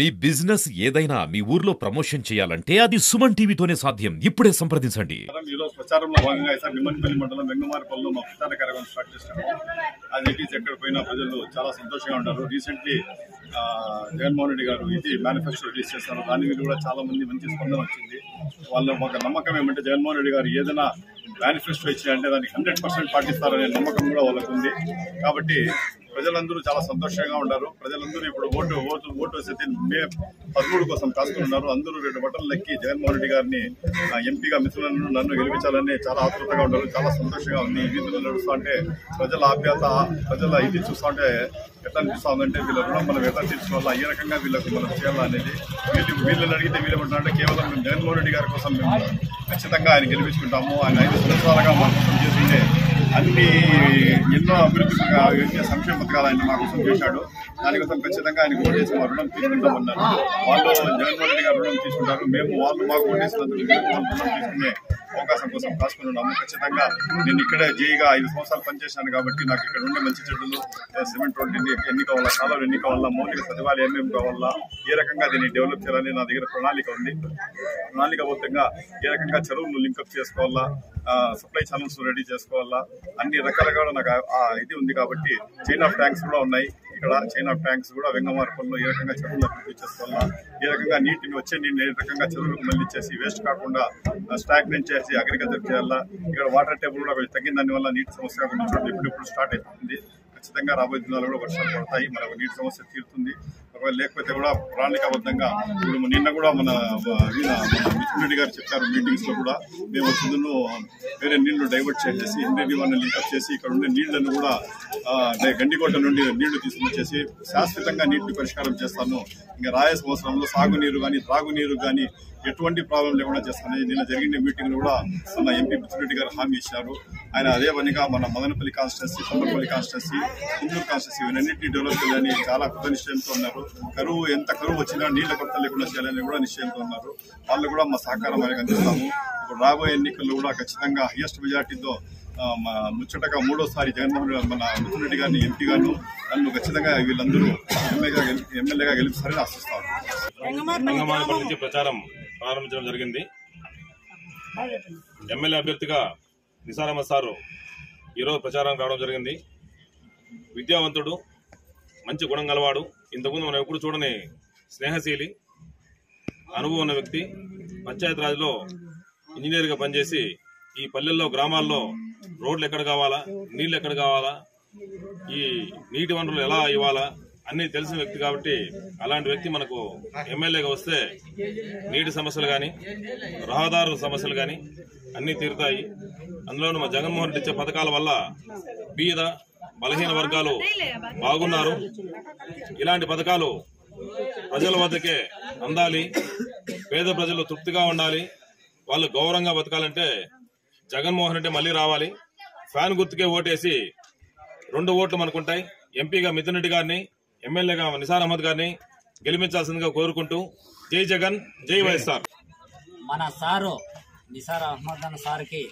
మీ business ఏదైనా మీ ఊర్లో promotion చేయాలంటే అది సుమన్ టీవీతోనే సాధ్యం. ఇప్పుడే సంప్రదించండి. ఈరోజు ప్రచారంలో భాగంగా ఈసారి నిమ్మనపల్లి మండలం వెంగమారపల్లిలో మా ప్రచార కార్యక్రమం స్టార్ట్ చేశాము. అది ఎక్కడికి ఎక్కడ పోయినా ప్రజలు చాలా సంతోషంగా ఉన్నారు. రీసెంట్లీ జగన్మోహన్ రెడ్డి గారు ఇది మేనిఫెస్టో రిలీజ్ చేస్తారు. దాని మీద కూడా చాలా మంది మంచి స్పందన వచ్చింది. వాళ్ళ ఒక నమ్మకం ఏమంటే జగన్మోహన్ రెడ్డి గారు ఏదైనా మేనిఫెస్టో ఇచ్చారంటే దానికి 100% పాటిస్తారనే నమ్మకం కూడా వాళ్ళకు ఉంది. కాబట్టి ప్రజలందరూ చాలా సంతోషంగా ఉన్నారు. ప్రజలందరూ ఇప్పుడు ఓటు వేసే మే 13 కోసం కాసుకుని ఉన్నారు. అందరూ 2 బటన్లు ఎక్కి జగన్మోహన్ రెడ్డి గారిని ఎంపీగా మిత్రులను నన్ను గెలిపించాలని చాలా ఆతృతగా ఉన్నారు. చాలా సంతోషంగా ఉంది. వీధులు నడుస్తూ ఉంటే ప్రజల ఆప్యాయత, ప్రజల ఇది చూస్తూ ఉంటే ఎట్లా అనిపిస్తూ ఉందంటే వీళ్ళ రుణం మనం ఎట్లా తీర్చుకోవాలా, ఏ రకంగా వీళ్ళకి మనం చేయాలా అనేది. వీళ్ళని అడిగితే వీళ్ళేమంటారంటే కేవలం మేము జగన్మోహన్ రెడ్డి గారి కోసం మేము ఖచ్చితంగా ఆయన గెలిపించుకుంటాము. ఆయన 5 సంవత్సరాలుగా మా కోసం చేస్తుంటే అన్ని ఎన్నో అభివృద్ధి సంక్షేమ పథకాలు ఆయన మా కోసం చేశాడు. దానికోసం ఖచ్చితంగా ఆయన ఓటేసి మా రుణం తీసుకుంటామన్నారు. వాళ్ళు జగన్మోహన్ రెడ్డి గారు రుణం తీసుకుంటారు. మేము వాళ్ళు మాకు ఓటేసినందుకు మేము వాళ్ళు రుణం తీసుకునే అవకాశం కోసం కాసుకుని ఉన్నాము. ఖచ్చితంగా నేను ఇక్కడే జేఈగా 5 సంవత్సరాలు పనిచేశాను కాబట్టి నాకు ఇక్కడ ఉండే మంచి చెడులు, సిమెంట్ రోడ్డు ఎన్ని కావాలా, కాలువలు ఎన్ని కావాలా, మౌలిక సదుపాయాలు ఏమేమి కావాలా, ఏ రకంగా దీన్ని డెవలప్ చేయాలని నా దగ్గర ప్రణాళిక ఉంది. ప్రణాళికబద్ధంగా ఏ రకంగా చెరువులు లింకప్ చేసుకోవాలా, సప్లై ఛానల్స్ రెడీ చేసుకోవాలా, అన్ని రకాలుగా నాకు ఇది ఉంది. కాబట్టి చైన్ ఆఫ్ ట్యాంక్స్ కూడా ఉన్నాయి. ఇక్కడ చైన్ ఆఫ్ ట్యాంక్స్ కూడా వెంగమారపల్లిలో ఏ రకంగా చెరువులు అభివృద్ధి చేసుకోవాలా, ఏ రకంగా నీటిని వచ్చే నీటిని ఏ రకంగా చెరువులకు మళ్ళీ చేసి వేస్ట్ కాకుండా స్టాగ్నెంట్ చేసి అగ్రికల్చర్ చేయాలా. ఇక్కడ వాటర్ టేబుల్ కూడా కొంచెం తగ్గిన దానివల్ల నీటి సమస్య కొన్ని చోట్ల ఇప్పుడు స్టార్ట్ అవుతుంది. ఖచ్చితంగా రాబోయే దినాలు కూడా వర్షాలు పడతాయి, మనకు నీటి సమస్య తీరుతుంది. ఒకవేళ లేకపోతే కూడా ప్రణాళికాబద్ధంగా ఇప్పుడు నిన్న కూడా మన మిథున్ రెడ్డి గారు చెప్పారు మీటింగ్స్ లో కూడా, మేము ముందు వేరే నీళ్లు డైవర్ట్ చేసేసి ఇండియన్ వారిని లింకప్ చేసి ఇక్కడ ఉండే నీళ్లను కూడా గండికోట నుండి నీళ్లు తీసుకొచ్చేసి శాశ్వతంగా నీటిని పరిష్కారం చేస్తాను. ఇంకా రాయే సంవత్సరంలో సాగునీరు కానీ త్రాగునీరు కానీ ఎటువంటి ప్రాబ్లం లేకుండా చేస్తానని నిన్న జరిగిన మీటింగ్ కూడా మన ఎంపీ మిథున్ రెడ్డి గారు హామీ ఇచ్చారు. ఆయన అదే పనిగా మన Madanapalle constituency, Kondapalli constituency, Kunduru constituency ఇవన్నింటినీ డెవలప్ చేయాలని చాలా కృత నిశ్చయంతో ఉన్నారు. ఎంత కరువు వచ్చినా నీళ్ల కొరత లేకుండా చేయాలని కూడా నిశ్చయంతో ఉన్నారు. వాళ్ళు కూడా మా సహకారం ఆయనకు అందిస్తాము. ఇప్పుడు రాబోయే ఎన్నికల్లో కూడా ఖచ్చితంగా హైయెస్ట్ మెజార్టీతో ముచ్చటగా 3వసారి జగన్మోహన్ రెడ్డి మన మిథున్ రెడ్డి గారిని ఎంపీ గాను నన్ను ఖచ్చితంగా వీళ్ళందరూ ఎమ్మెల్యేగా గెలిపిస్తారని ఆశిస్తారు. వెంగమారపల్లి నుంచి ప్రచారం ప్రారంభించడం జరిగింది. ఎమ్మెల్యే అభ్యర్థిగా నిసార్ అహ్మద్ సారు ఈరోజు ప్రచారం రావడం జరిగింది. విద్యావంతుడు, మంచి గుణం గలవాడు, ఇంతకుముందు మనం ఎప్పుడు చూడని స్నేహశీలి, అనుభవం ఉన్న వ్యక్తి. పంచాయతీరాజ్లో ఇంజనీర్గా పనిచేసి ఈ పల్లెల్లో గ్రామాల్లో రోడ్లు ఎక్కడ కావాలా, నీళ్లు ఎక్కడ కావాలా, ఈ నీటి వనరులు ఎలా ఇవ్వాలా అన్నీ తెలిసిన వ్యక్తి. కాబట్టి అలాంటి వ్యక్తి మనకు ఎమ్మెల్యేగా వస్తే నీటి సమస్యలు కానీ రహదారుల సమస్యలు కానీ అన్నీ తీరుతాయి. అందులోనూ మా జగన్మోహన్ రెడ్డి ఇచ్చే పథకాల వల్ల బీద బలహీన వర్గాలు బాగున్నారు. ఇలాంటి పథకాలు ప్రజల వద్దకే అందాలి, పేద ప్రజలు తృప్తిగా ఉండాలి, వాళ్ళు గౌరవంగా బతకాలంటే జగన్మోహన్ రెడ్డి మళ్ళీ రావాలి. ఫ్యాన్ గుర్తుకే ఓటేసి 2 ఓట్లు మనకుంటాయి. ఎంపీగా మిథున్ రెడ్డి గారిని, ఎమ్మెల్యేగా నిసార్ అహ్మద్ గారిని గెలిపించాల్సిందిగా కోరుకుంటూ జై జగన్, జై వైఎస్ఆర్. మన సారు నిసార్ అహ్మద్ అన్న సార్కి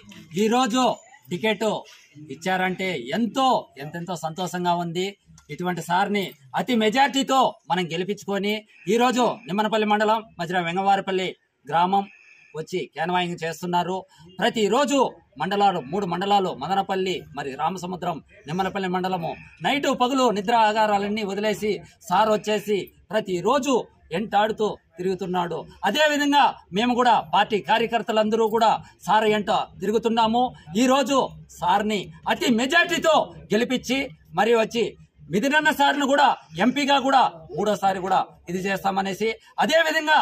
ఈరోజు టికెట్ ఇచ్చారంటే ఎంతెంతో సంతోషంగా ఉంది. ఇటువంటి సార్ని అతి మెజార్టీతో మనం గెలిపించుకొని ఈరోజు నిమ్మనపల్లి మండలం మధ్య వెంగవారపల్లి గ్రామం వచ్చి క్యాన్వాయింగ్ చేస్తున్నారు. ప్రతిరోజు 3 మండలాలు మదనపల్లి, మరి రామసముద్రం, నిమ్మనపల్లి మండలము నైటు పగులు నిద్ర ఆగారాలన్నీ వదిలేసి సార్ వచ్చేసి ప్రతిరోజు ఎంటాడుతూ తిరుగుతున్నాడు. అదేవిధంగా మేము కూడా పార్టీ కార్యకర్తలందరూ కూడా సార్ ఎంట తిరుగుతున్నాము. ఈరోజు సార్ని అతి మెజార్టీతో గెలిపించి మరి వచ్చి మిథునన్న సార్ను కూడా ఎంపీగా కూడా 3వసారి కూడా ఇది చేస్తామనేసి, అదేవిధంగా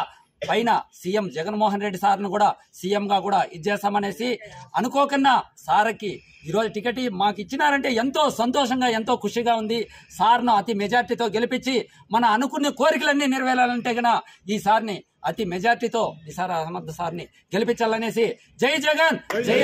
పైన సీఎం జగన్మోహన్ రెడ్డి సార్ను కూడా సీఎంగా కూడా ఇచ్చేస్తామనేసి అనుకోకుండా సార్కి ఈరోజు టికెట్ మాకు ఇచ్చినారంటే ఎంతో సంతోషంగా, ఎంతో ఖుషిగా ఉంది. సార్ను అతి మెజార్టీతో గెలిపించి మన అనుకునే కోరికలన్నీ నెరవేరాలంటే గన ఈ సార్ని అతి మెజార్టీతో నిసార్ అహ్మద్ సార్ని గెలిపించాలనేసి జై జగన్, జై